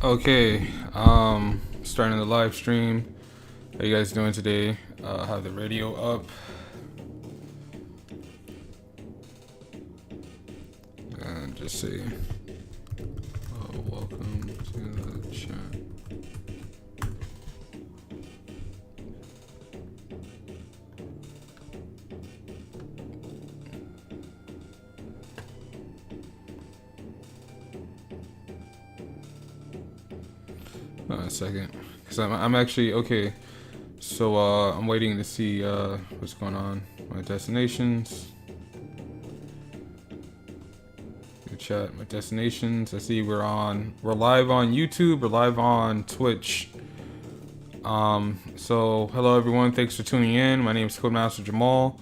Okay, starting the live stream. How you guys doing today? Have the radio up. And just say, welcome to the chat. A second, because I'm actually okay. So I'm waiting to see what's going on. My destinations. Good chat. My destinations. I see we're live on YouTube. We're live on Twitch. So hello everyone. Thanks for tuning in. My name is Codemaster Jamal,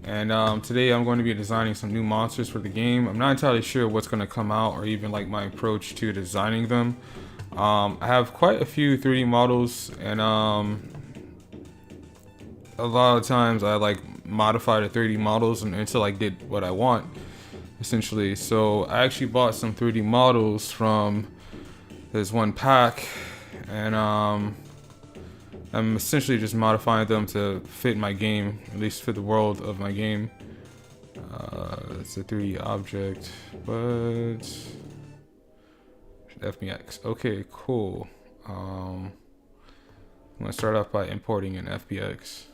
and today I'm going to be designing some new monsters for the game. I'm not entirely sure what's going to come out or even like my approach to designing them. I have quite a few 3D models, and a lot of times I like modify the 3D models until I get what I want, essentially. So I actually bought some 3D models from this one pack, and I'm essentially just modifying them to fit my game, at least fit the world of my game. It's a 3D object, but FBX. Okay, cool. I'm gonna start off by importing an FBX.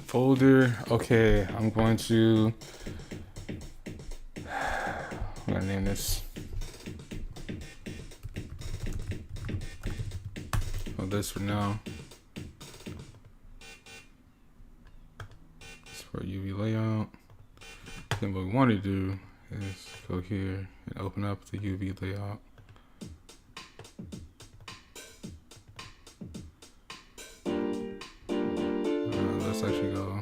Folder. Okay, I'm gonna name this. Oh, this for now. It's for UV layout. Then what we want to do is go here and open up the UV layout. Let's actually go.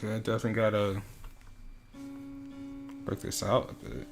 Okay, I definitely gotta work this out a bit.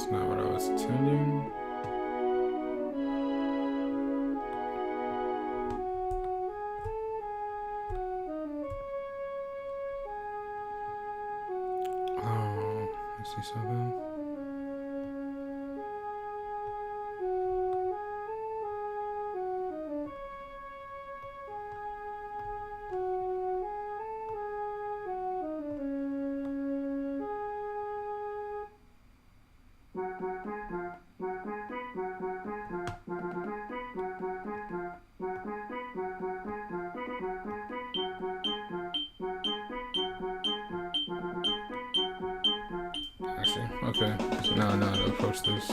That's not what I was intending. Oh, I see something. Okay, so now I know how to approach this.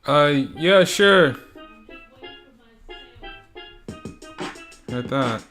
Yeah, sure. At that.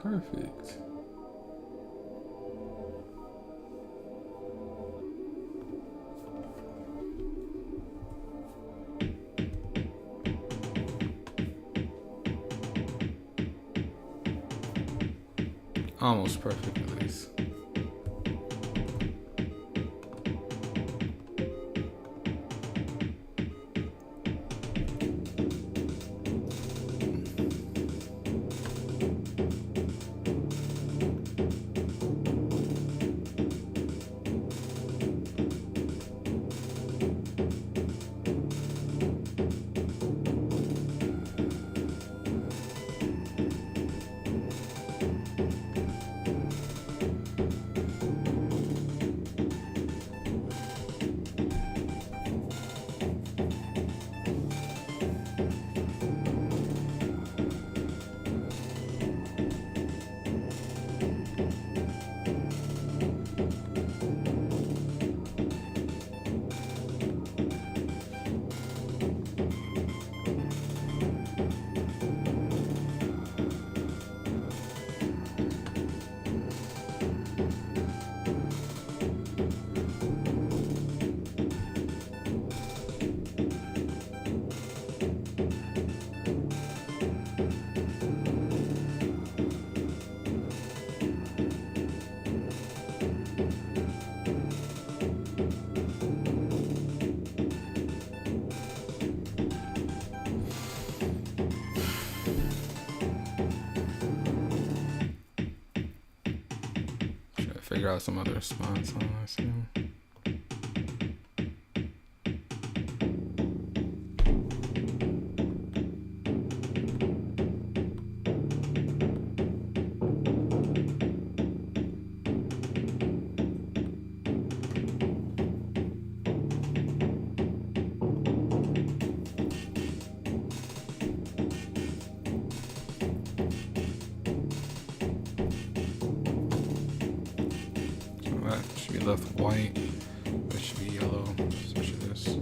Perfect. Almost perfect at least. Figure out some other spots on this thing. That should be left white. That should be yellow. So should this.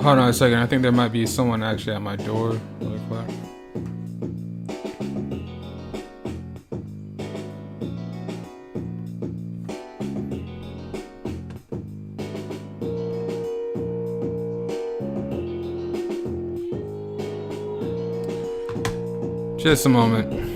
Hold on a second. I think there might be someone actually at my door really quick. Just a moment.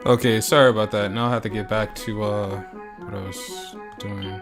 Okay, sorry about that. Now I have to get back to what I was doing.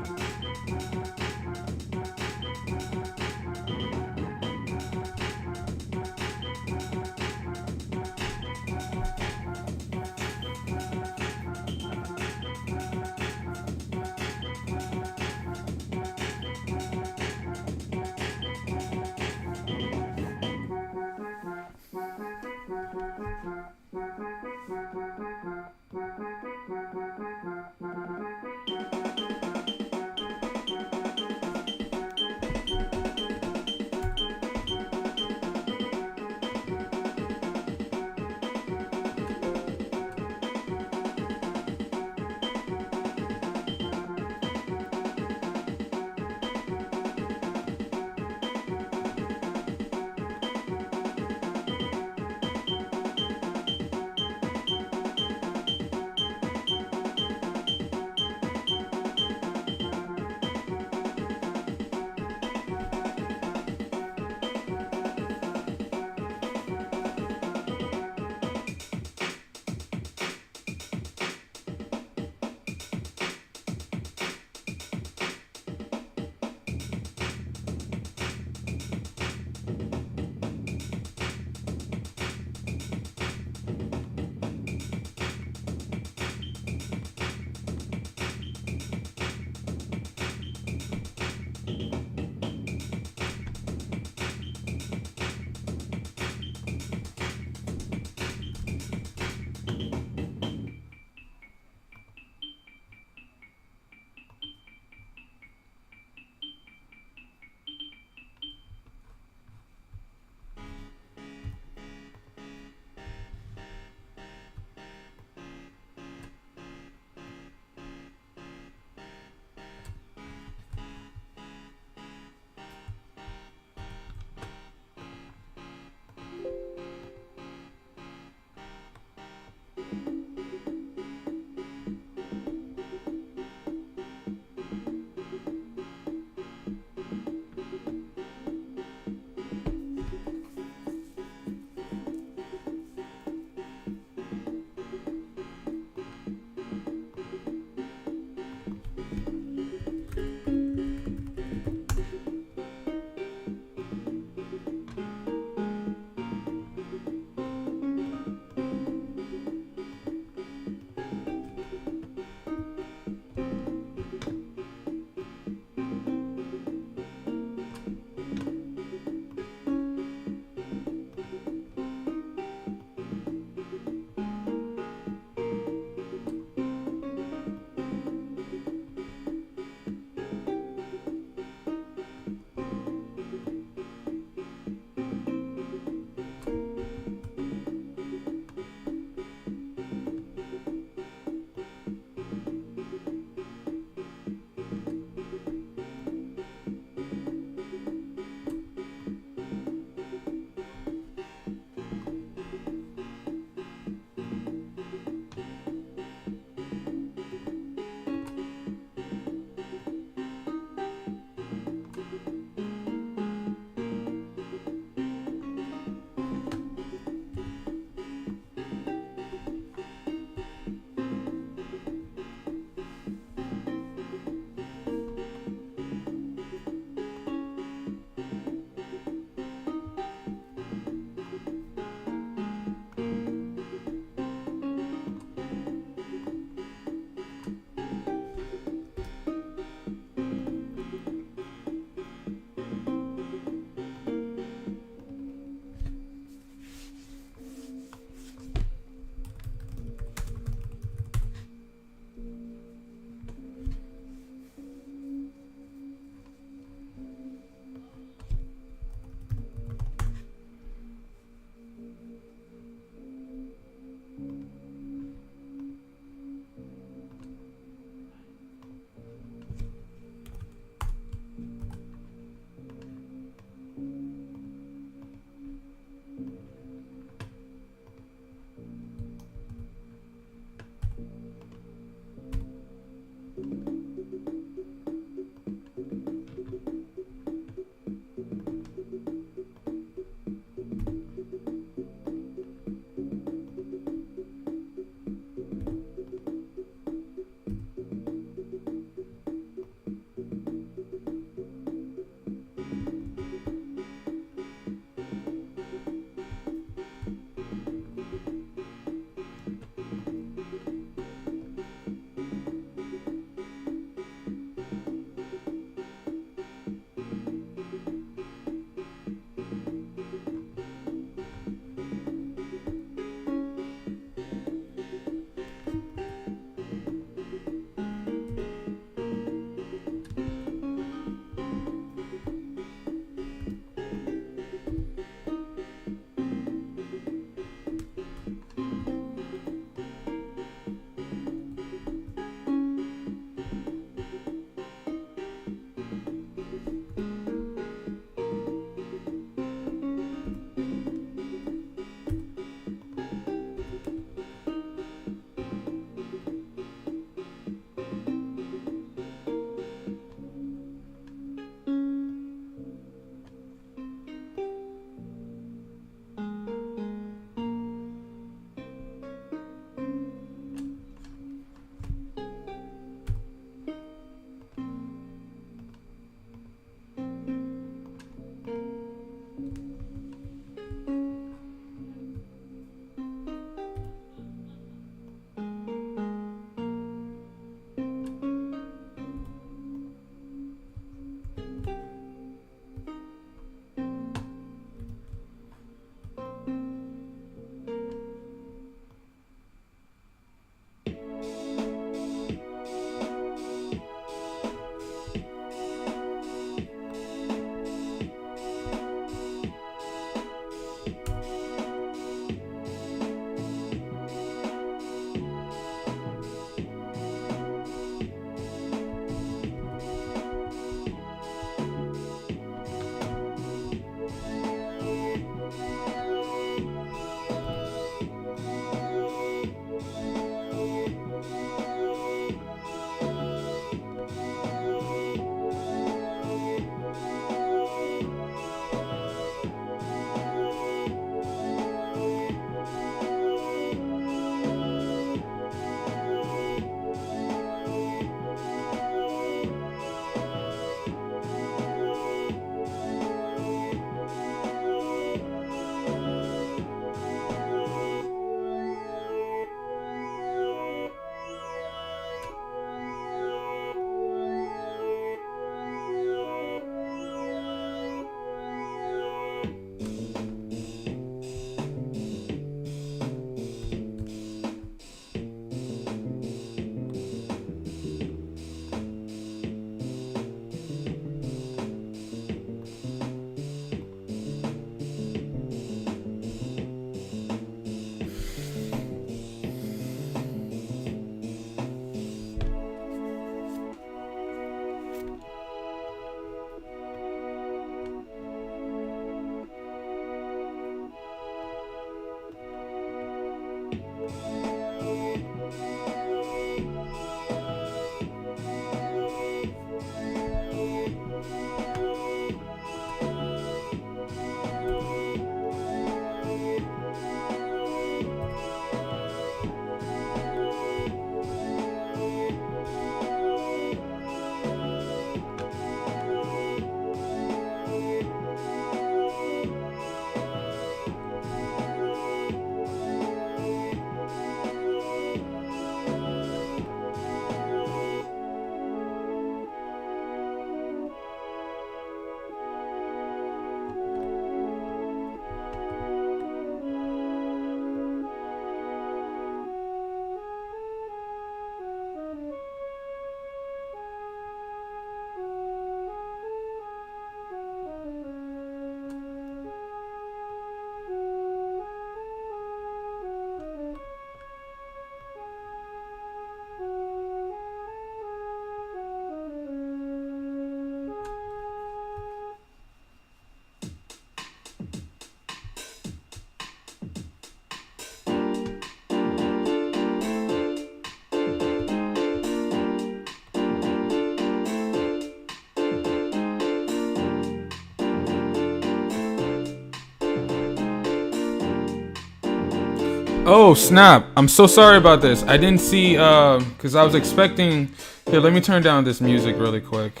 Oh snap! I'm so sorry about this. I didn't see because I was expecting. Here, let me turn down this music really quick.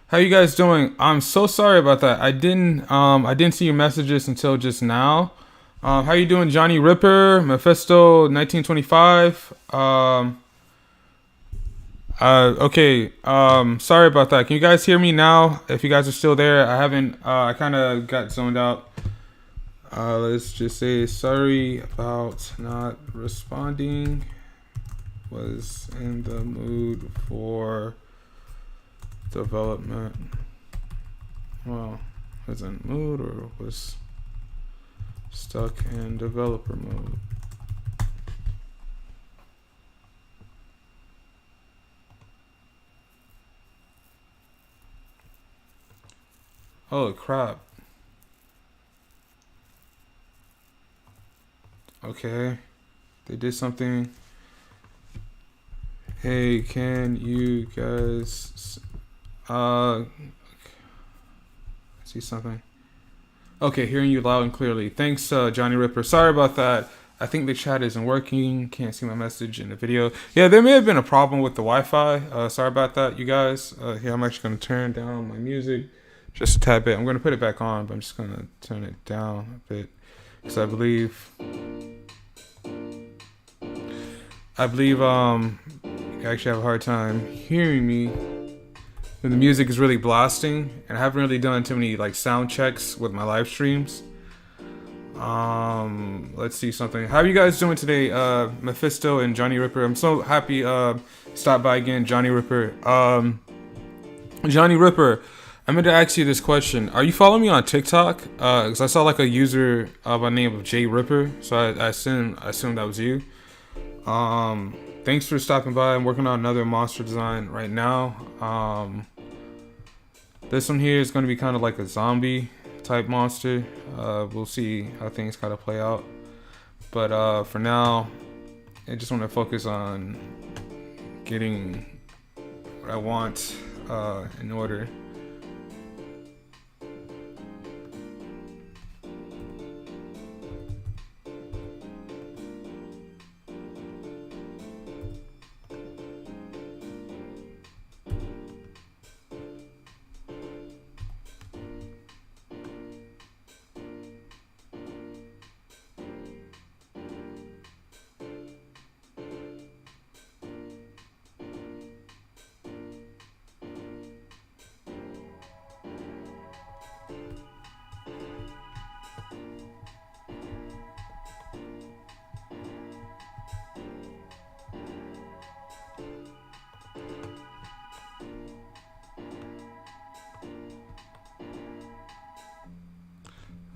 How you guys doing? I'm so sorry about that. I didn't see your messages until just now. How you doing, Johnny Ripper, Mephisto 1925? Okay. Sorry about that. Can you guys hear me now? If you guys are still there, I haven't. I kind of got zoned out. Let's just say sorry about not responding. Was in the mood for development. Well, was in mood or was stuck in developer mode. Holy crap. Okay. They did something. Hey, can you guys see something? Okay, hearing you loud and clearly. Thanks, Johnny Ripper. Sorry about that. I think the chat isn't working. Can't see my message in the video. Yeah, there may have been a problem with the Wi-Fi. Sorry about that, you guys. Here, I'm actually going to turn down my music just a tad bit. I'm going to put it back on, but I'm just going to turn it down a bit because I believe you actually have a hard time hearing me when the music is really blasting, and I haven't really done too many like sound checks with my live streams. Let's see something. How are you guys doing today, Mephisto and Johnny Ripper? I'm so happy stop by again, Johnny Ripper. Johnny Ripper, I meant to ask you this question. Are you following me on TikTok? Because I saw like a user by the name of J Ripper, so I assumed that was you. Thanks for stopping by. I'm working on another monster design right now. This one here is going to be kind of like a zombie type monster. We'll see how things kind of play out. But for now, I just want to focus on getting what I want in order.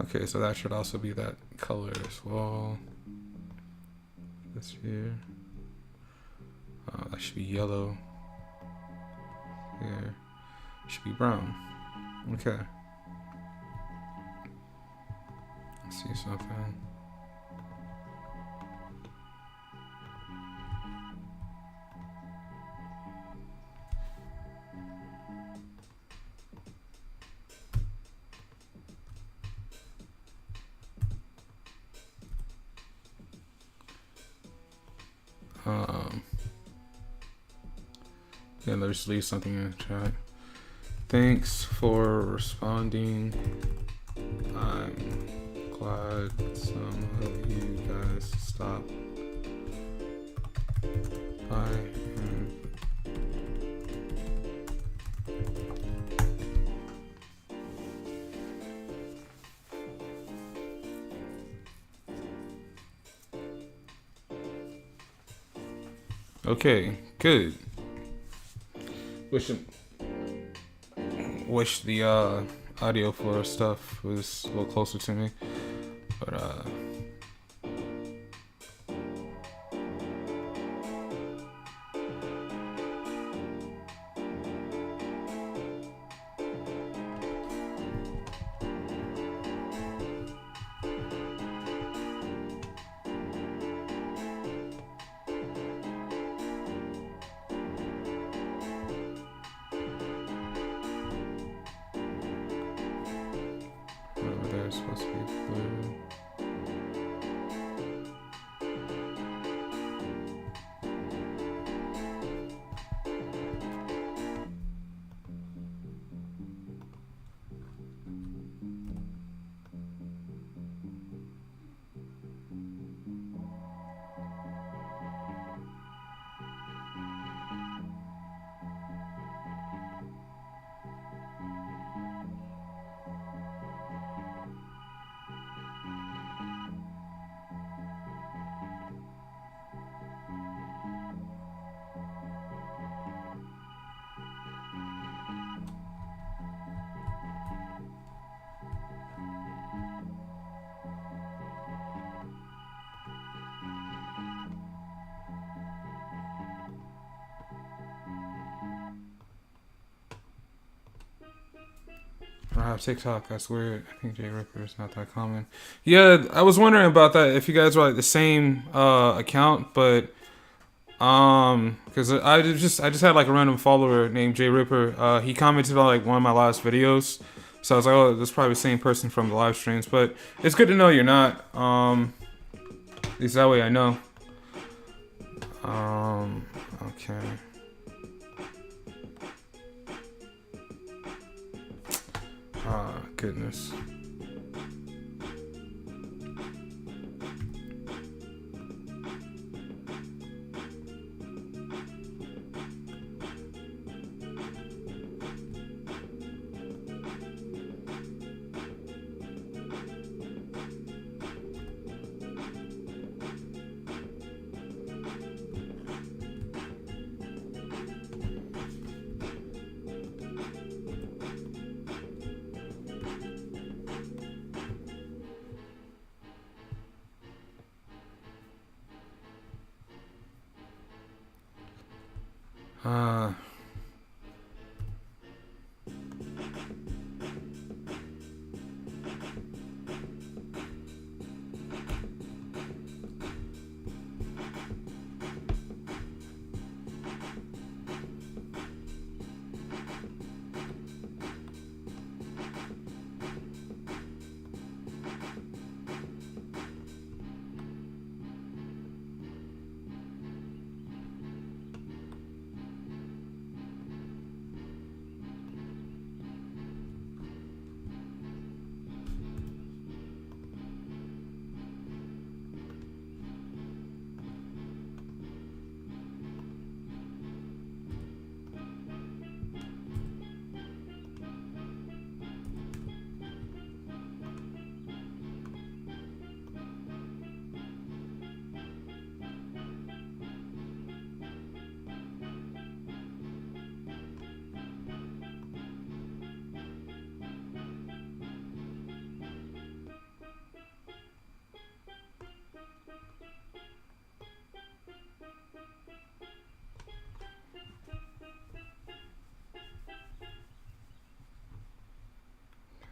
Okay, so that should also be that color as well. This here. That should be yellow. Here. Should be brown. Okay. Let's see something. Yeah, let's leave something in the chat. Thanks for responding. I'm glad some of you guys stopped by. Okay, good. Wish the audio for stuff was a little closer to me, but supposed to be blue. I don't have TikTok. That's weird. I think Jay Ripper is not that common. Yeah, I was wondering about that. If you guys were like the same account, but because I just had like a random follower named Jay Ripper. He commented on like one of my last videos, so I was like, oh, that's probably the same person from the live streams. But it's good to know you're not. At least that way I know. Okay. Ah, goodness. Uh,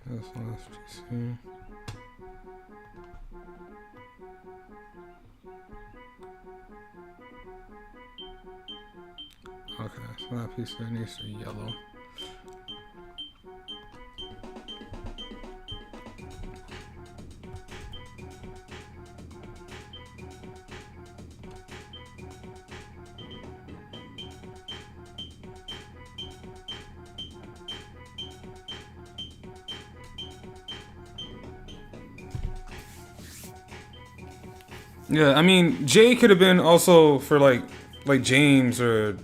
that's the last piece here. Okay, so that piece there needs to be yellow. Yeah, I mean, Jay could have been also for like James or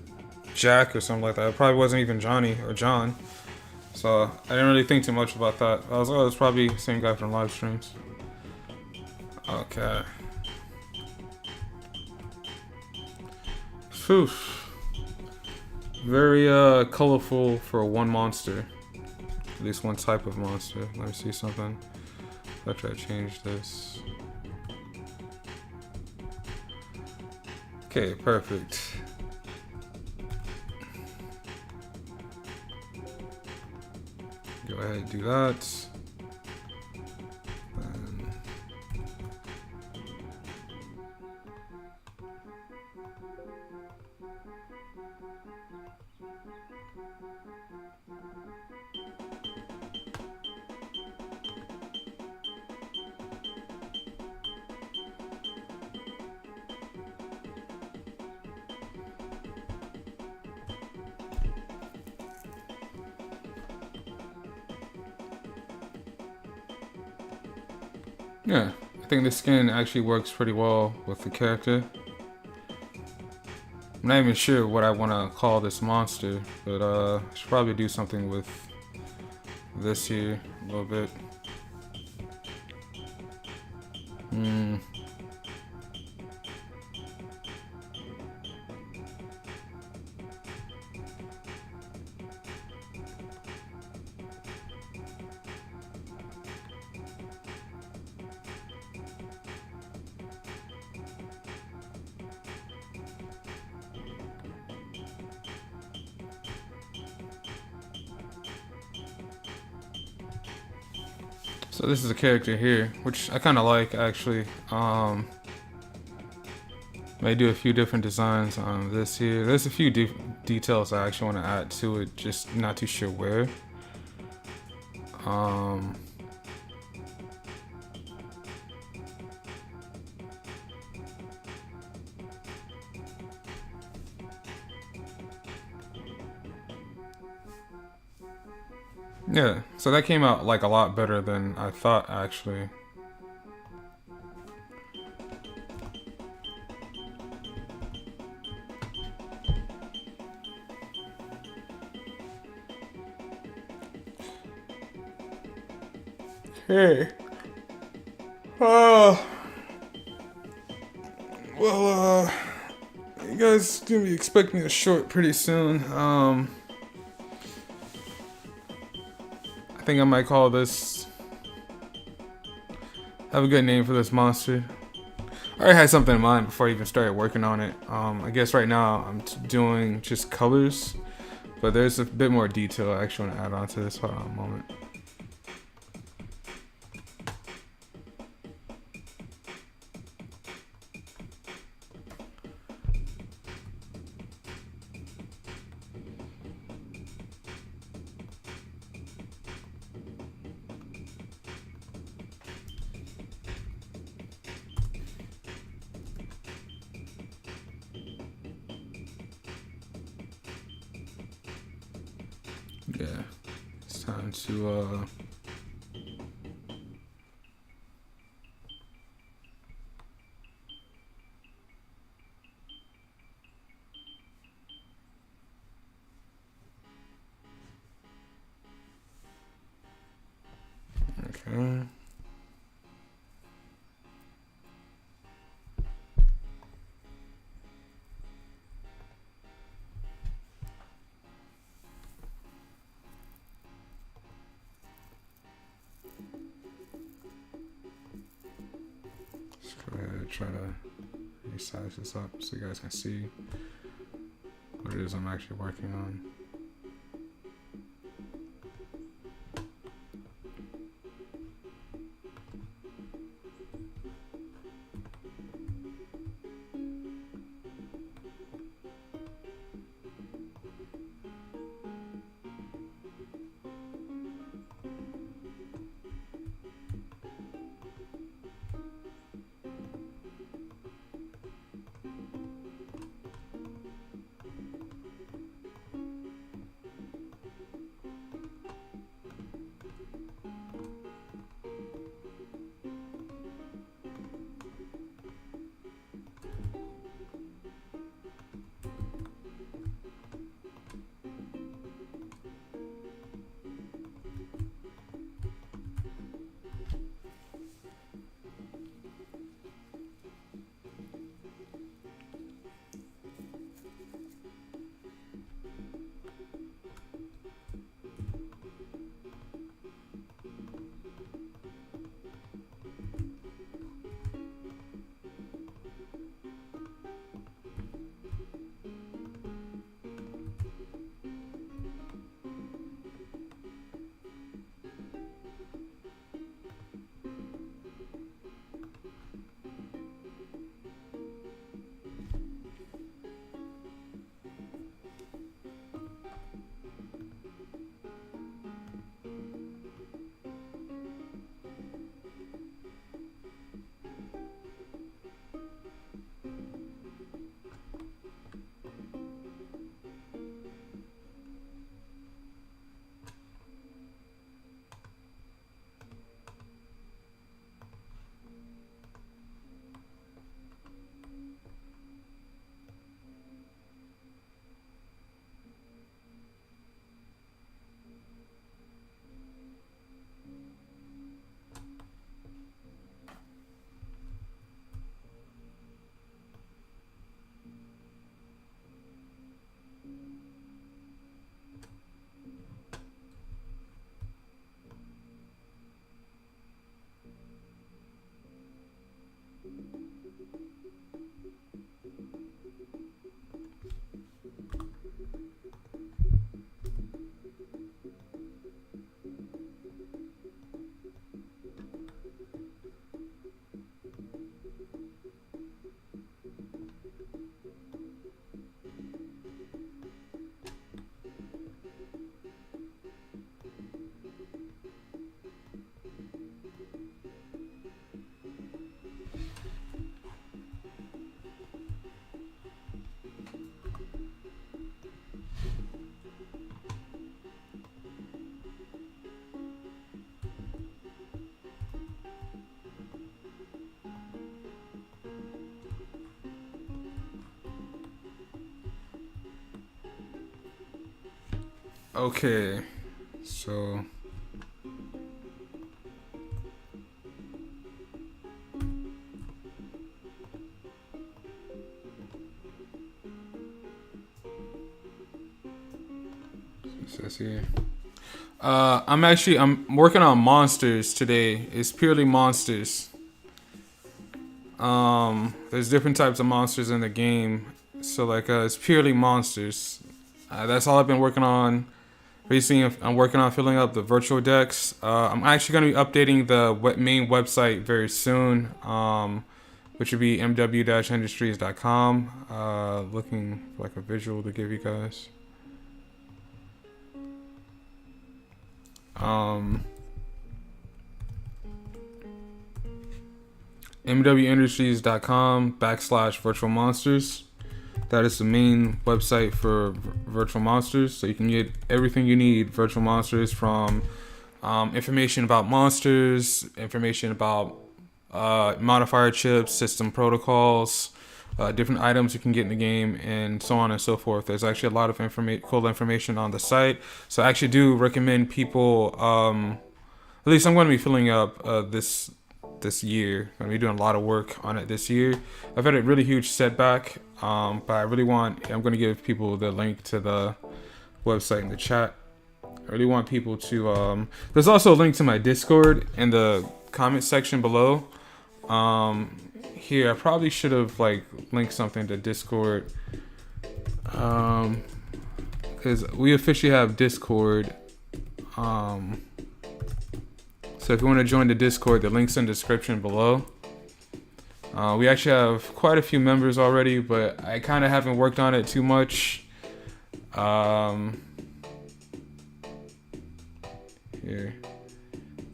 Jack or something like that. It probably wasn't even Johnny or John. So I didn't really think too much about that. I was like, oh, it's probably the same guy from live streams. Okay. Phew. Very colorful for one monster. At least one type of monster. Let me see something. After I change this. Okay, perfect. Go ahead and do that. Yeah, I think the skin actually works pretty well with the character. I'm not even sure what I want to call this monster, but I should probably do something with this here a little bit. So this is a character here, which I kind of like actually. May do a few different designs on this here. There's a few details I actually want to add to it, just not too sure where. Yeah, so that came out like a lot better than I thought actually. Hey. Well, you guys gonna be expecting a short pretty soon. I think I might call this. Have a good name for this monster. I already had something in mind before I even started working on it. I guess right now I'm doing just colors, but there's a bit more detail I actually want to add on to this. Hold on a moment. Yeah, it's time to okay. Let's go ahead and try to resize this up so you guys can see what it is I'm actually working on. Okay, so it says here. I'm working on monsters today. It's purely monsters. There's different types of monsters in the game, so like it's purely monsters. That's all I've been working on. Recently, I'm working on filling up the virtual decks. I'm actually going to be updating the main website very soon, which would be mw-industries.com. Looking for like a visual to give you guys. mwindustries.com/virtual monsters. That is the main website for virtual monsters, so you can get everything you need virtual monsters, from information about monsters, information about modifier chips, system protocols, different items you can get in the game, and so on and so forth. There's actually a lot of cool information on the site, so I actually do recommend people, at least I'm going to be filling up this year. I'm going to be doing a lot of work on it this year. I've had a really huge setback, but I'm going to give people the link to the website in the chat. I really want people to, there's also a link to my Discord in the comment section below. Here, I probably should have like linked something to Discord, because we officially have Discord. So if you want to join the Discord, the link's in the description below. We actually have quite a few members already, but I kind of haven't worked on it too much. Here,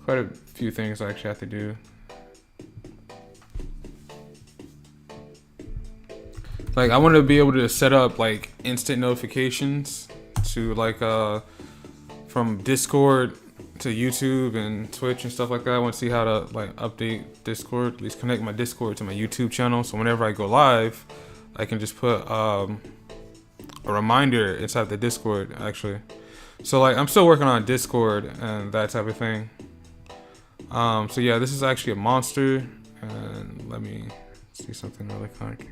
quite a few things I actually have to do. Like, I want to be able to set up like instant notifications to like from Discord to YouTube and Twitch and stuff like that. I want to see how to like update Discord, at least connect my Discord to my YouTube channel, so whenever I go live, I can just put a reminder inside the Discord actually. So like, I'm still working on Discord and that type of thing. So yeah, this is actually a monster, and let me see something really quick.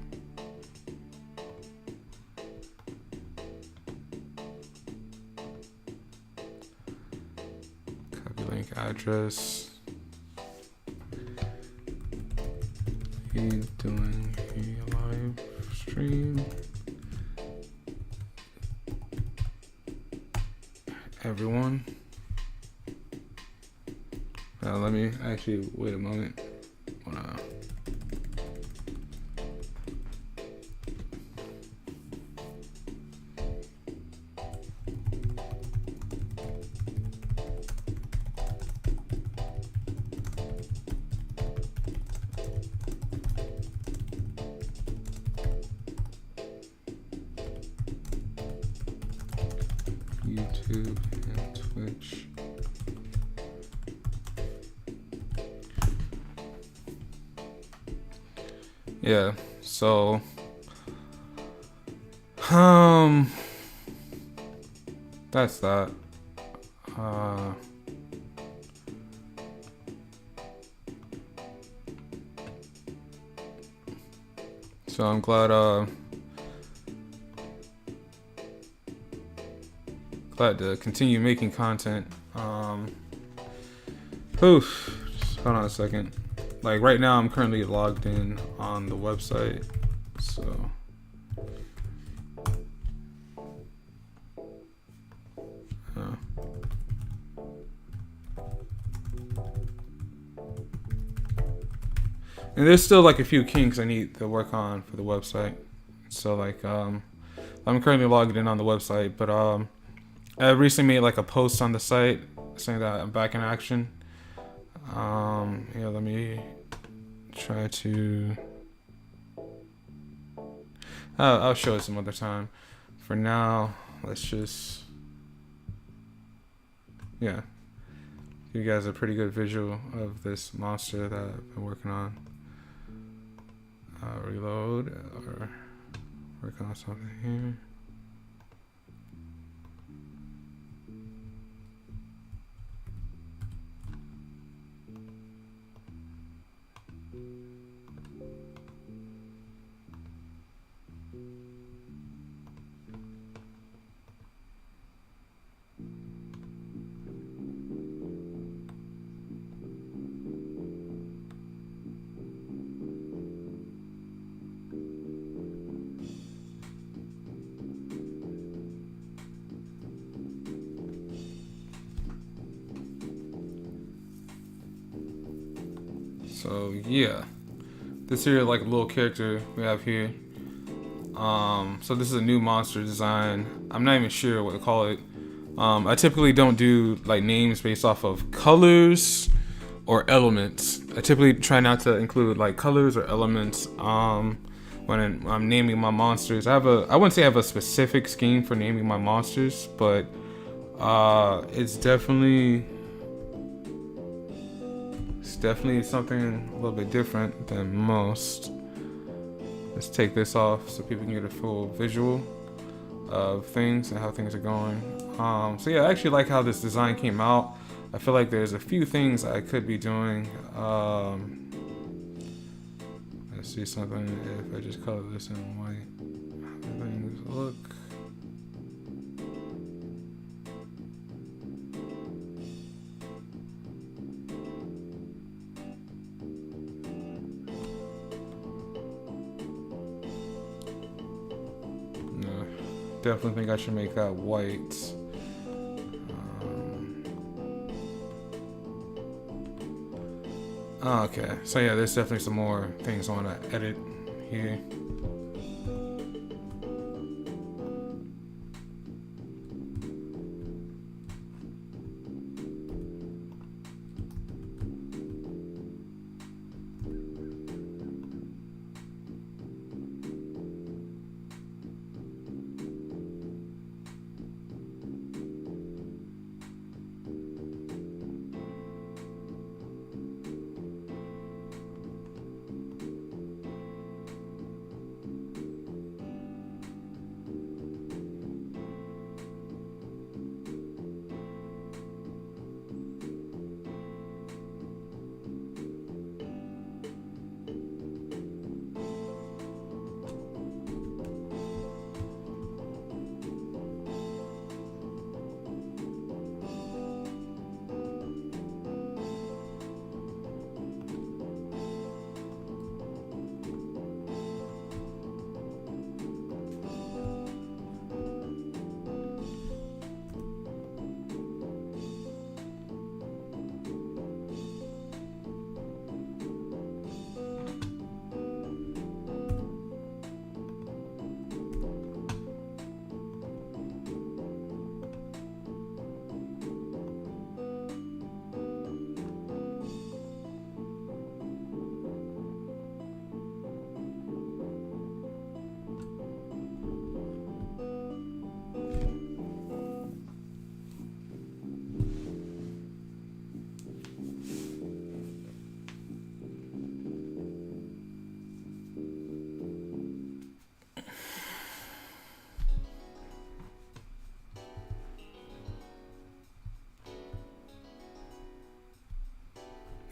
Link address. He's doing a live stream. Everyone. Now let me actually wait a moment. YouTube and Twitch. Yeah, so that's that. So I'm glad to continue making content. Just hold on a second. Like right now, I'm currently logged in on the website, so. And there's still like a few kinks I need to work on for the website. So like, I'm currently logged in on the website, but I recently made like a post on the site saying that I'm back in action. Yeah, let me try to. I'll show it some other time. For now, let's just, yeah, give you guys a pretty good visual of this monster that I've been working on. Reload or work on something here. So yeah, this here like a little character we have here. So this is a new monster design. I'm not even sure what to call it. I typically don't do like names based off of colors or elements. I typically try not to include like colors or elements when I'm naming my monsters. I wouldn't say I have a specific scheme for naming my monsters, but it's definitely something a little bit different than most. Let's take this off so people can get a full visual of things and how things are going. So yeah, I actually like how this design came out. I feel like there's a few things I could be doing. Let's see something if I just color this in white. How things look. Definitely think I should make that white. Okay, so yeah, there's definitely some more things I want to edit here.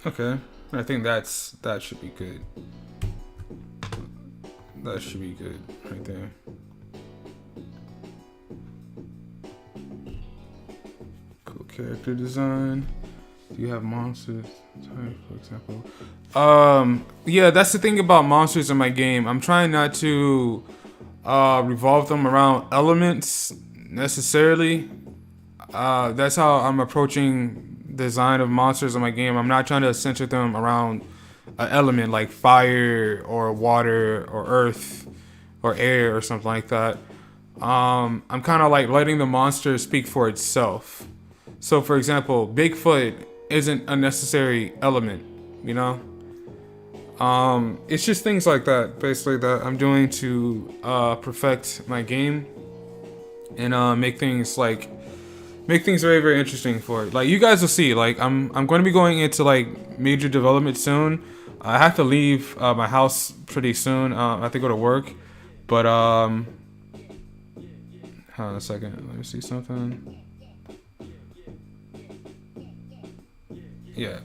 Okay, I think that should be good. That should be good right there. Cool character design. Do you have monsters type, for example? Yeah, that's the thing about monsters in my game. I'm trying not to revolve them around elements necessarily. That's how I'm approaching design of monsters in my game. I'm not trying to center them around an element like fire or water or earth or air or something like that. I'm kind of like letting the monster speak for itself. So for example, Bigfoot isn't a necessary element, you know? It's just things like that basically that I'm doing to perfect my game and make things very, very interesting for it. Like you guys will see, like I'm going to be going into like major development soon. I have to leave my house pretty soon. I have to go to work, but hold on a second. Let me see something. Yeah.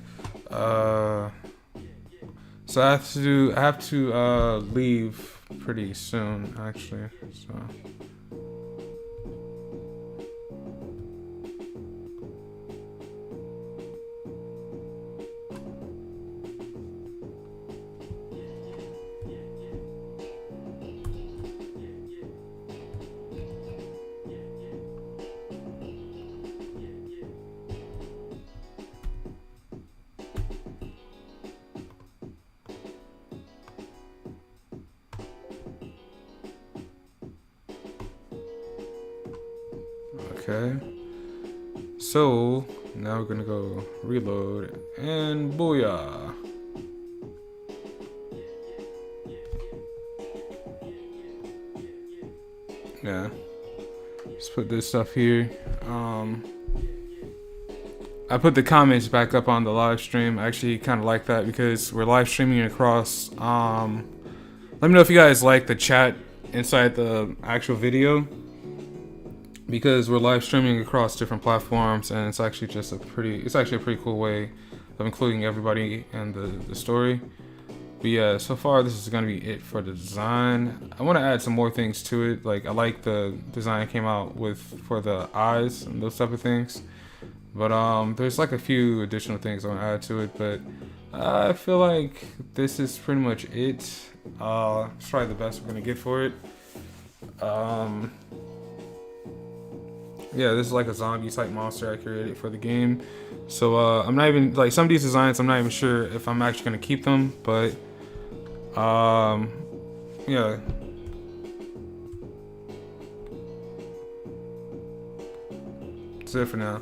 So I have to leave pretty soon actually. So. Okay. So now we're gonna go reload and booyah. Yeah. Just put this stuff here. I put the comments back up on the live stream. I actually kind of like that because we're live streaming across. Let me know if you guys like the chat inside the actual video, because we're live streaming across different platforms, and it's actually just a pretty cool way of including everybody in the story. But yeah, so far this is gonna be it for the design. I want to add some more things to it. Like, I like the design it came out with for the eyes and those type of things. But there's like a few additional things I want to add to it. But I feel like this is pretty much it. It's probably the best we're gonna get for it. Yeah, this is like a zombie type monster I created for the game. So I'm not even, like, some of these designs I'm not even sure if I'm actually gonna keep them, but yeah. That's it for now.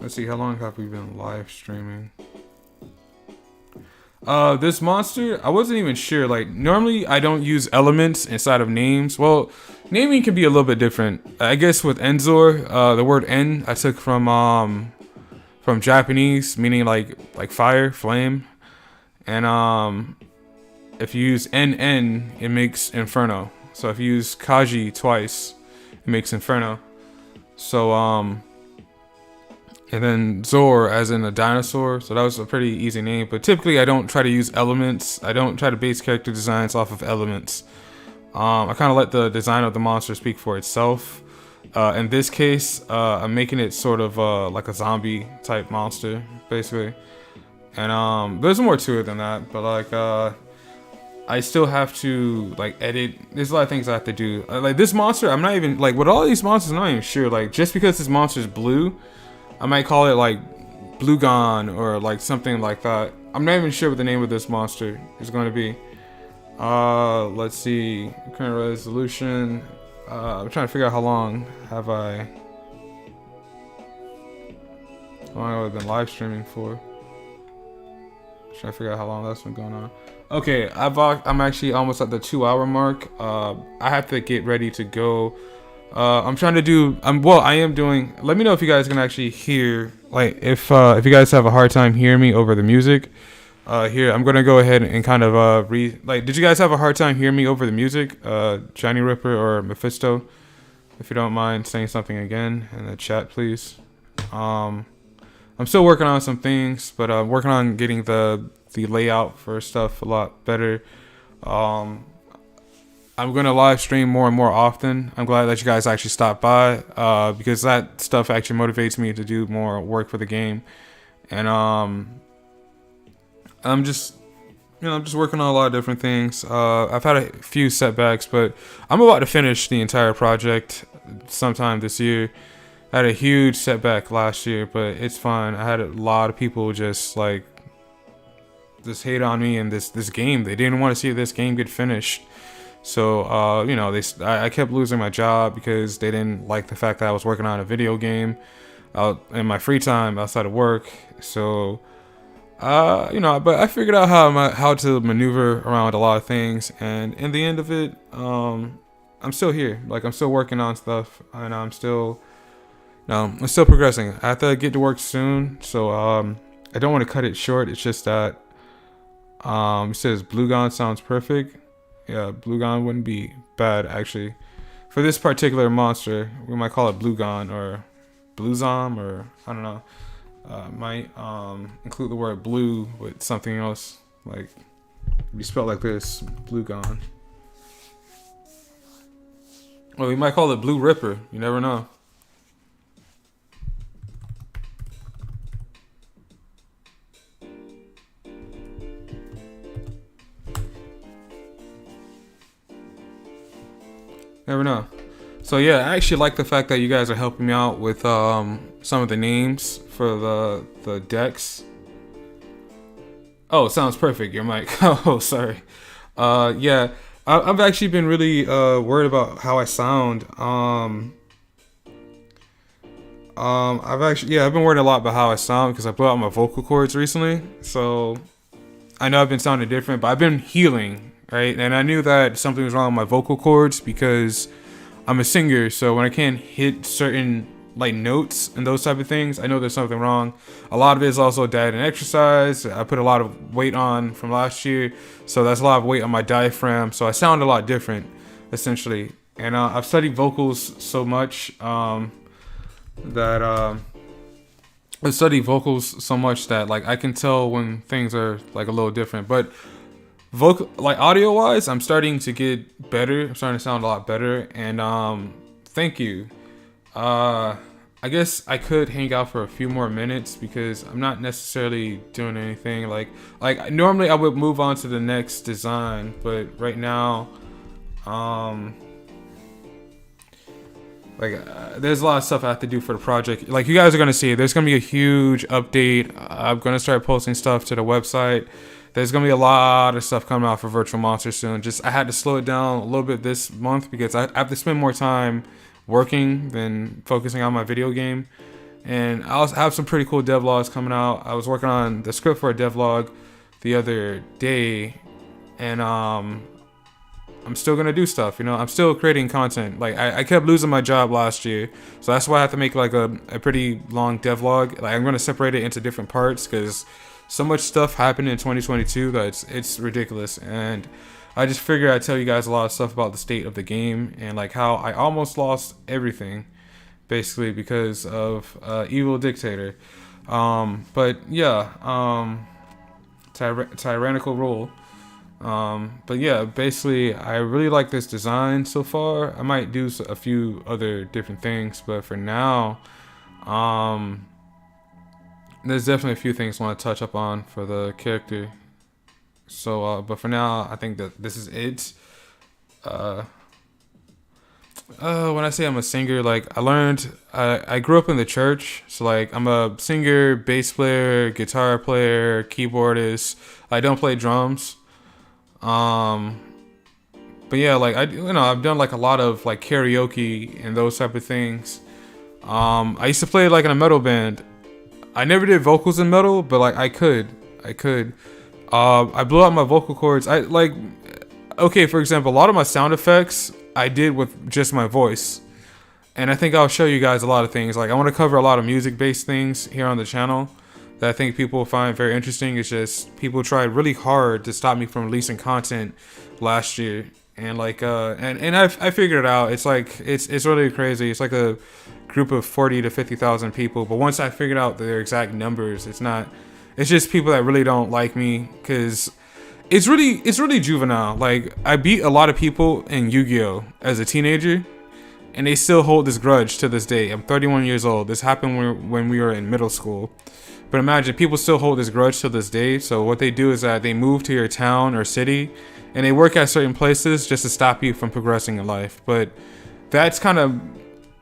Let's see, how long have we been live streaming? This monster, I wasn't even sure. Like, normally I don't use elements inside of names. Well, naming can be a little bit different. I guess with Enzor, the word En I took from Japanese, meaning like fire, flame. And if you use NN, it makes Inferno. So if you use Kaji twice, it makes Inferno. So and then Zor as in a dinosaur. So that was a pretty easy name. But typically I don't try to use elements. I don't try to base character designs off of elements. I kind of let the design of the monster speak for itself. In this case, I'm making it sort of like a zombie type monster, basically. And there's more to it than that. But like I still have to like edit. There's a lot of things I have to do. Like this monster, I'm not even like with all these monsters. I'm not even sure. Like just because this monster is blue, I might call it like Bluegon or like something like that. I'm not even sure what the name of this monster is going to be. Let's see. Current resolution. I'm trying to figure out how long have I been live streaming for. Trying to figure out how long that's been going on. Okay, I'm actually almost at the 2-hour mark. I have to get ready to go. I'm trying to do. I am doing. Let me know if you guys can actually hear. Like, if you guys have a hard time hearing me over the music. Here, I'm gonna go ahead and kind of did you guys have a hard time hearing me over the music? Johnny Ripper or Mephisto, if you don't mind saying something again in the chat, please. I'm still working on some things, but I'm working on getting the layout for stuff a lot better. I'm gonna live stream more and more often. I'm glad that you guys actually stopped by, because that stuff actually motivates me to do more work for the game. And I'm just working on a lot of different things. I've had a few setbacks, but I'm about to finish the entire project sometime this year. I had a huge setback last year, but it's fine. I had a lot of people just hate on me and this game. They didn't want to see this game get finished. So I kept losing my job because they didn't like the fact that I was working on a video game out in my free time outside of work. So but I figured out how to maneuver around a lot of things, and in the end of it, I'm still here. Like, I'm still working on stuff, and I'm still progressing. I have to get to work soon, so I don't want to cut it short. It's just that it says Bluegon sounds perfect. Yeah, Bluegon wouldn't be bad actually. For this particular monster, we might call it Bluegon or Bluezom, or I don't know. Might include the word blue with something else, like be spelled like this, Bluegon. Well, we might call it Blue Ripper. You never know. Never know. So yeah, I actually like the fact that you guys are helping me out with some of the names for the decks. Oh, sounds perfect, your mic. Oh, sorry. Yeah, I've actually been really worried about how I sound. I've been worried a lot about how I sound because I put out my vocal cords recently. So I know I've been sounding different, but I've been healing, right? And I knew that something was wrong with my vocal cords because I'm a singer. So when I can't hit certain like notes and those type of things, I know there's something wrong. A lot of it is also diet and exercise. I put a lot of weight on from last year, so that's a lot of weight on my diaphragm. So I sound a lot different, essentially. And I've studied vocals so much that like I can tell when things are like a little different. But vocal, like audio wise, I'm starting to get better. I'm starting to sound a lot better. And thank you. I guess I could hang out for a few more minutes because I'm not necessarily doing anything. Like normally I would move on to the next design, but right now, there's a lot of stuff I have to do for the project. Like you guys are gonna see, there's gonna be a huge update. I'm gonna start posting stuff to the website. There's gonna be a lot of stuff coming out for Virtual Monster soon. Just I had to slow it down a little bit this month because I have to spend more time working than focusing on my video game. And I also have some pretty cool devlogs coming out. I was working on the script for a devlog the other day, and I'm still gonna do stuff, you know. I'm still creating content. Like I kept losing my job last year, so that's why I have to make like a pretty long devlog. Like I'm gonna separate it into different parts because so much stuff happened in 2022 that it's ridiculous. And I just figured I'd tell you guys a lot of stuff about the state of the game and like how I almost lost everything, basically because of evil dictator. But yeah, tyrannical rule. But yeah, basically I really like this design so far. I might do a few other different things, but for now, there's definitely a few things I want to touch up on for the character. So, but for now, I think that this is it. When I say I'm a singer, like I grew up in the church, so like I'm a singer, bass player, guitar player, keyboardist. I don't play drums. But yeah, like I've done like a lot of like karaoke and those type of things. I used to play like in a metal band. I never did vocals in metal, but like I could. I blew out my vocal cords. For example, a lot of my sound effects I did with just my voice. And I think I'll show you guys a lot of things. Like I want to cover a lot of music-based things here on the channel that I think people find very interesting. It's just people tried really hard to stop me from releasing content last year. And like I figured it out. It's like it's really crazy. It's like a group of 40 to 50,000 people. But once I figured out their exact numbers, it's just people that really don't like me because it's really juvenile. Like I beat a lot of people in Yu-Gi-Oh as a teenager, and they still hold this grudge to this day. I'm 31 years old. This happened when we were in middle school. But imagine, people still hold this grudge to this day. So what they do is that they move to your town or city, and they work at certain places just to stop you from progressing in life. But that's kind of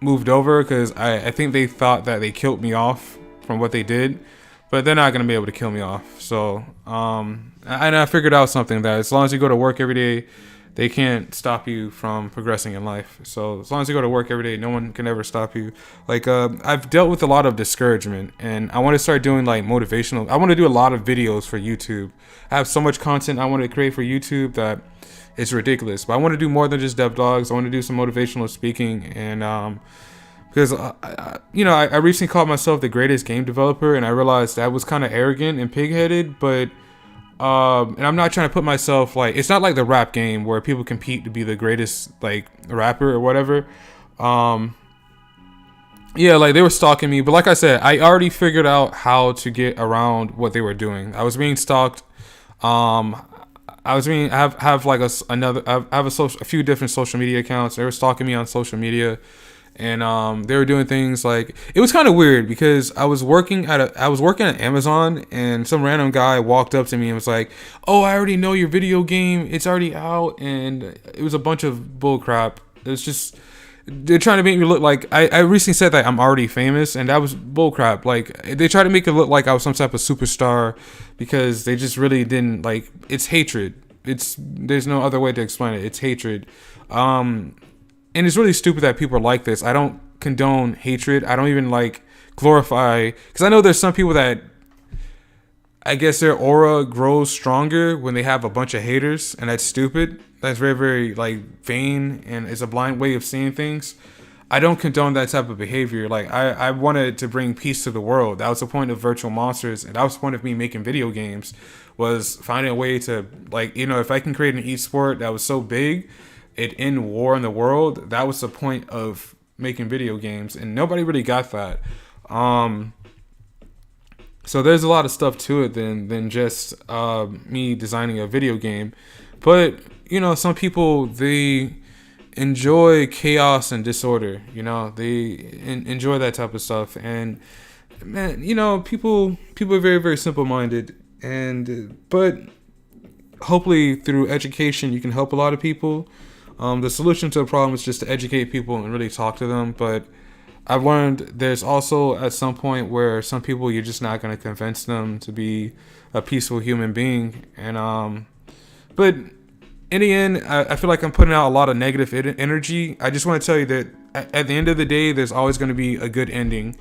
moved over because I think they thought that they killed me off from what they did. But they're not going to be able to kill me off. So, and I figured out something that as long as you go to work every day, they can't stop you from progressing in life. So as long as you go to work every day, no one can ever stop you. Like, I've dealt with a lot of discouragement, and I want to start doing like motivational. I want to do a lot of videos for YouTube. I have so much content I want to create for YouTube that it's ridiculous. But I want to do more than just dev blogs. I want to do some motivational speaking, and because I recently called myself the greatest game developer, and I realized that was kind of arrogant and pig-headed. But and I'm not trying to put myself like, it's not like the rap game where people compete to be the greatest like rapper or whatever. Yeah, like they were stalking me, but like I said, I already figured out how to get around what they were doing. I was being stalked. I have like a few different social media accounts. They were stalking me on social media. And they were doing things like, it was kind of weird because I was working at Amazon, and some random guy walked up to me and was like, "Oh, I already know your video game. It's already out." And it was a bunch of bull crap. It was just, they're trying to make me look like I recently said that I'm already famous, and that was bull crap. Like they tried to make it look like I was some type of superstar because they just really didn't. Like, it's hatred. there's no other way to explain it. It's hatred. And it's really stupid that people are like this. I don't condone hatred. I don't even like glorify, because I know there's some people that I guess their aura grows stronger when they have a bunch of haters, and that's stupid. That's very, very like vain, and it's a blind way of seeing things. I don't condone that type of behavior. Like I wanted to bring peace to the world. That was the point of Virtual Monsters, and that was the point of me making video games, was finding a way to, like, you know, if I can create an esport that was so big, it end war in the world. That was the point of making video games, and nobody really got that. So there's a lot of stuff to it than just me designing a video game. But, you know, some people, they enjoy chaos and disorder. You know, they enjoy that type of stuff. And, man, you know, people are very, very simple-minded. But hopefully through education, you can help a lot of people. The solution to a problem is just to educate people and really talk to them. But I've learned there's also at some point where some people, you're just not going to convince them to be a peaceful human being. And but in the end, I feel like I'm putting out a lot of negative energy. I just want to tell you that at the end of the day, there's always going to be a good ending,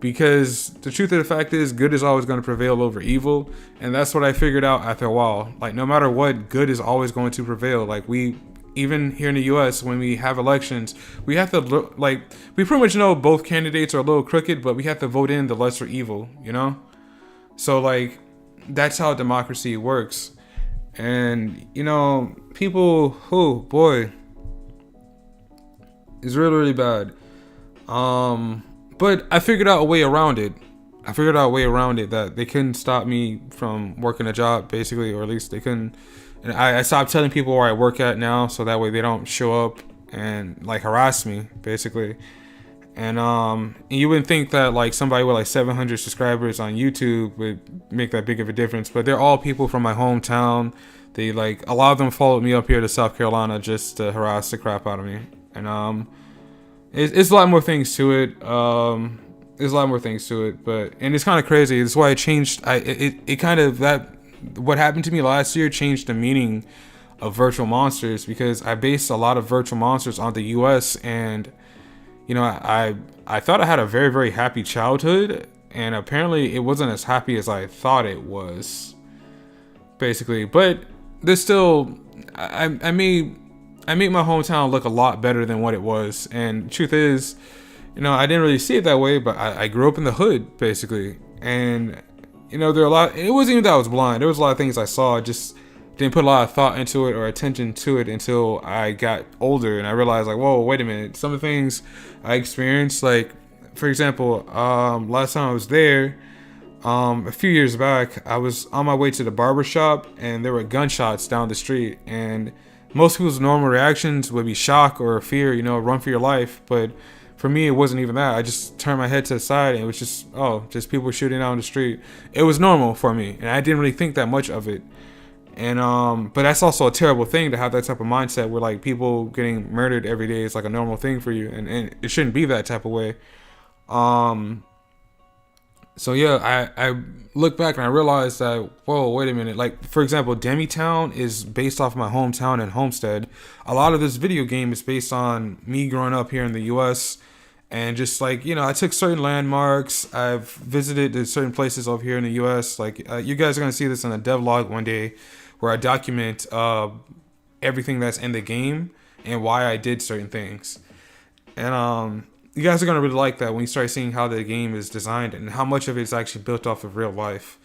because the truth of the fact is good is always going to prevail over evil. And that's what I figured out after a while. Like, no matter what, good is always going to prevail. Like, even here in the US, when we have elections, we have to look, like, we pretty much know both candidates are a little crooked, but we have to vote in the lesser evil, you know? So, like, that's how democracy works. And, you know, people, oh boy, it's really, really bad. But I figured out a way around it. That they couldn't stop me from working a job, basically, or at least they couldn't. And I stopped telling people where I work at now, so that way they don't show up and like harass me, basically. And you wouldn't think that like somebody with like 700 subscribers on YouTube would make that big of a difference, but they're all people from my hometown. They, like, a lot of them followed me up here to South Carolina just to harass the crap out of me. And it's a lot more things to it. There's a lot more things to it, but it's kind of crazy. That's why I changed. What happened to me last year changed the meaning of Virtual Monsters, because I based a lot of Virtual Monsters on the US. And, you know, I thought I had a very, very happy childhood, and apparently it wasn't as happy as I thought it was, basically. But there's still, I made my hometown look a lot better than what it was. And truth is, you know, I didn't really see it that way, but I grew up in the hood, basically. And, you know, it wasn't even that I was blind. There was a lot of things I saw. I just didn't put a lot of thought into it or attention to it until I got older. And I realized, like, whoa, wait a minute. Some of the things I experienced, like, for example, last time I was there, a few years back, I was on my way to the barber shop, and there were gunshots down the street. And most people's normal reactions would be shock or fear, you know, run for your life. But for me, it wasn't even that. I just turned my head to the side, and it was just people shooting out on the street. It was normal for me, and I didn't really think that much of it. And but that's also a terrible thing, to have that type of mindset where, like, people getting murdered every day is like a normal thing for you, and it shouldn't be that type of way. So yeah, I look back and I realized that, whoa, wait a minute. Like, for example, Demitown is based off my hometown in Homestead. A lot of this video game is based on me growing up here in the US. And just, like, you know, I took certain landmarks. I've visited certain places over here in the US. Like, you guys are going to see this in a devlog one day, where I document everything that's in the game and why I did certain things. And you guys are going to really like that when you start seeing how the game is designed and how much of it is actually built off of real life.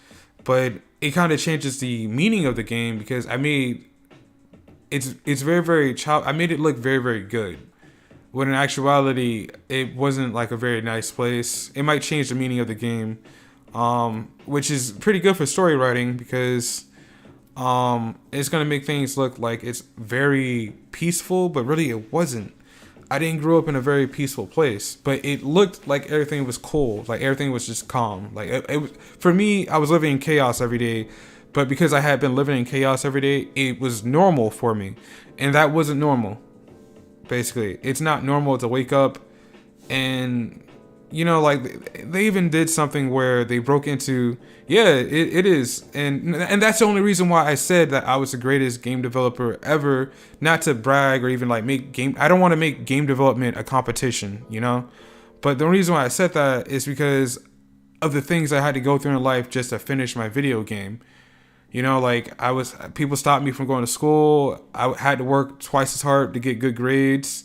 But it kind of changes the meaning of the game, because I made it's very, very I made it look very, very good, when in actuality it wasn't like a very nice place. It might change the meaning of the game, which is pretty good for story writing, because it's going to make things look like it's very peaceful, but really it wasn't. I didn't grow up in a very peaceful place, but it looked like everything was cool. Like, everything was just calm. Like, it was, for me, I was living in chaos every day, but because I had been living in chaos every day, it was normal for me. And that wasn't normal. Basically, it's not normal to wake up and you know, like they even did something where they broke into, yeah, it is, and that's the only reason why I said that I was the greatest game developer ever. Not to brag or even like make game. I don't want to make game development a competition, you know. But the reason why I said that is because of the things I had to go through in life just to finish my video game. You know, like people stopped me from going to school. I had to work twice as hard to get good grades.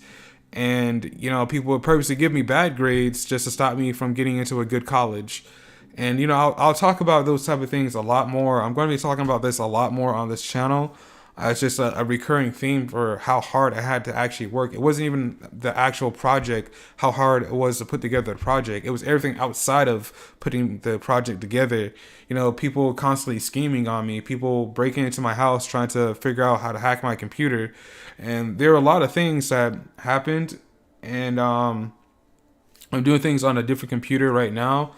And, you know, people would purposely give me bad grades just to stop me from getting into a good college. And, you know, I'll talk about those type of things a lot more. I'm going to be talking about this a lot more on this channel. It's just a recurring theme for how hard I had to actually work. It wasn't even the actual project, how hard it was to put together the project. It was everything outside of putting the project together. You know, people constantly scheming on me, people breaking into my house trying to figure out how to hack my computer. And there were a lot of things that happened. And I'm doing things on a different computer right now.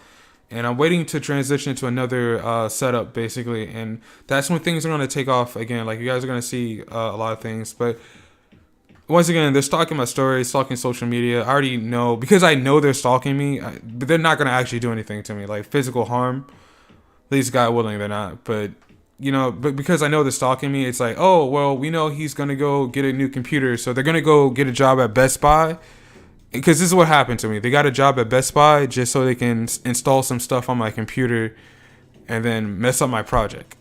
And I'm waiting to transition to another setup, basically. And that's when things are going to take off again. Like, you guys are going to see a lot of things. But once again, they're stalking my stories, stalking social media. I already know, because I know they're stalking me, but they're not going to actually do anything to me. Like, physical harm, at least God willing, they're not. But, you know, but because I know they're stalking me, it's like, oh, well, we know he's going to go get a new computer. So they're going to go get a job at Best Buy. Because this is what happened to me. They got a job at Best Buy just so they can install some stuff on my computer and then mess up my project.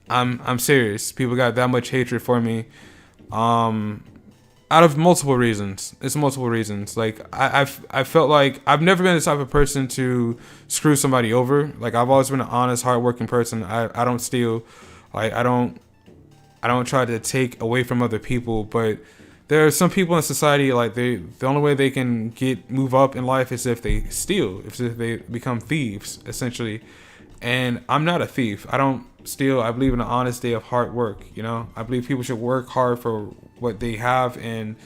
I'm serious. People got that much hatred for me. Out of multiple reasons. It's multiple reasons. Like, I felt like I've never been the type of person to screw somebody over. Like, I've always been an honest, hardworking person. I don't steal. Like, I don't try to take away from other people, but there are some people in society, like, the only way they can move up in life is if they steal, if they become thieves, essentially. And I'm not a thief. I don't steal. I believe in an honest day of hard work. You know, I believe people should work hard for what they have, and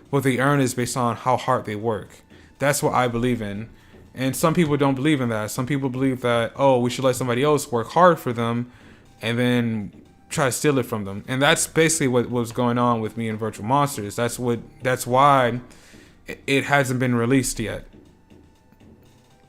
what they earn is based on how hard they work. That's what I believe in. And some people don't believe in that. Some people believe that, oh, we should let somebody else work hard for them, and then try to steal it from them. And that's basically what was going on with me in Virtual Monsters. That's why it hasn't been released yet.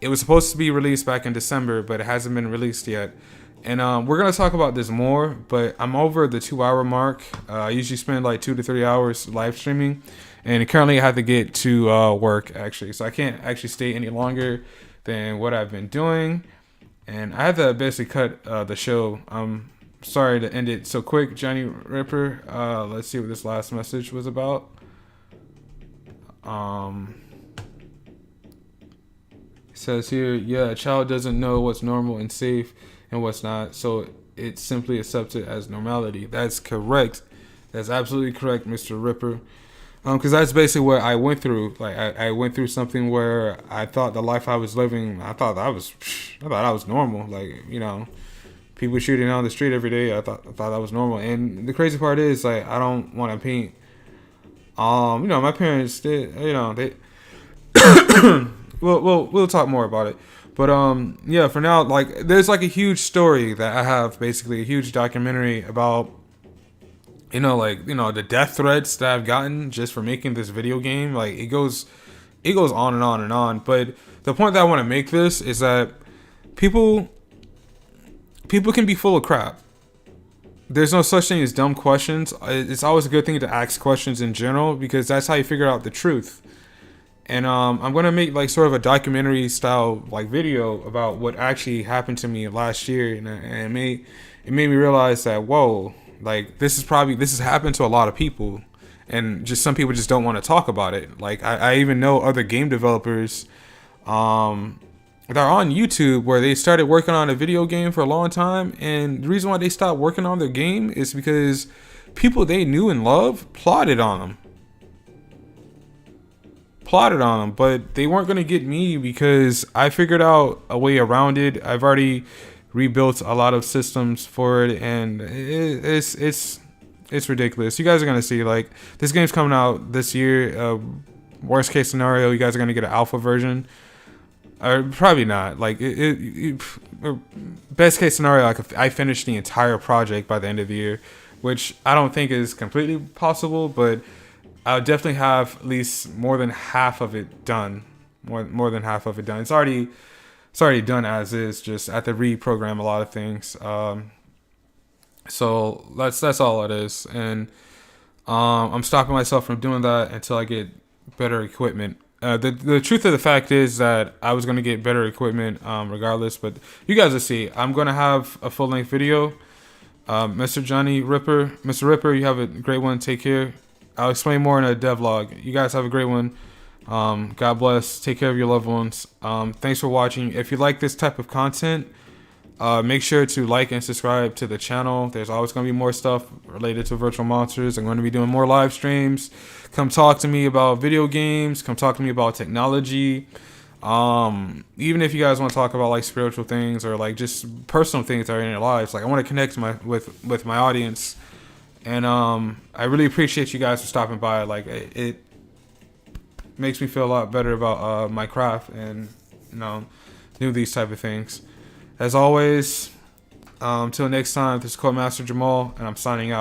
It was supposed to be released back in December, but it hasn't been released yet. And we're gonna talk about this more, but I'm over the 2-hour mark. I usually spend like 2 to 3 hours live streaming, and currently I have to get to work, actually, so I can't actually stay any longer than what I've been doing. And I had to basically cut the show. Sorry to end it so quick, Johnny Ripper. Let's see what this last message was about. It says here, yeah, a child doesn't know what's normal and safe and what's not, so it simply accepts it as normality. That's correct. That's absolutely correct, Mr. Ripper. Because that's basically what I went through. Like, I went through something where I thought the life I was living, I thought I was normal. Like, you know, people shooting on the street every day. I thought that was normal. And the crazy part is, like, I don't want to paint. You know, my parents did. You know, they. we'll talk more about it. But yeah, for now, like, there's like a huge story that I have, basically a huge documentary about. You know, like, you know, the death threats that I've gotten just for making this video game. Like, it goes on and on and on. But the point that I want to make this is that people can be full of crap. There's no such thing as dumb questions. It's always a good thing to ask questions in general, because that's how you figure out the truth. And I'm gonna make like sort of a documentary style like video about what actually happened to me last year, and it made me realize that, whoa, like, this has happened to a lot of people, and just some people just don't want to talk about it. Like, I even know other game developers that are on YouTube where they started working on a video game for a long time, and the reason why they stopped working on their game is because people they knew and loved plotted on them. But they weren't going to get me, because I figured out a way around it. I've already rebuilt a lot of systems for it, and it's ridiculous. You guys are gonna see, like, this game's coming out this year. Worst case scenario, you guys are gonna get an alpha version, or probably not. Like, best case scenario, I finish the entire project by the end of the year, which I don't think is completely possible, but I'll definitely have at least more than half of it done. more than half of it done. It's already done as is. Just I have to reprogram a lot of things. So that's all it is. And I'm stopping myself from doing that until I get better equipment. The truth of the fact is that I was gonna get better equipment regardless, but you guys will see. I'm gonna have a full length video. Mr. Ripper, you have a great one. Take care. I'll explain more in a devlog. You guys have a great one. God bless. Take care of your loved ones. Thanks for watching. If you like this type of content, make sure to like and subscribe to the channel. There's always going to be more stuff related to virtual monsters. I'm going to be doing more live streams. Come talk to me about video games. Come talk to me about technology. Even if you guys want to talk about like spiritual things or like just personal things that are in your lives, like I want to connect with my audience. And I really appreciate you guys for stopping by. Like it makes me feel a lot better about my craft and do these type of things. As always, until next time, this is Codemaster Jamal, and I'm signing out.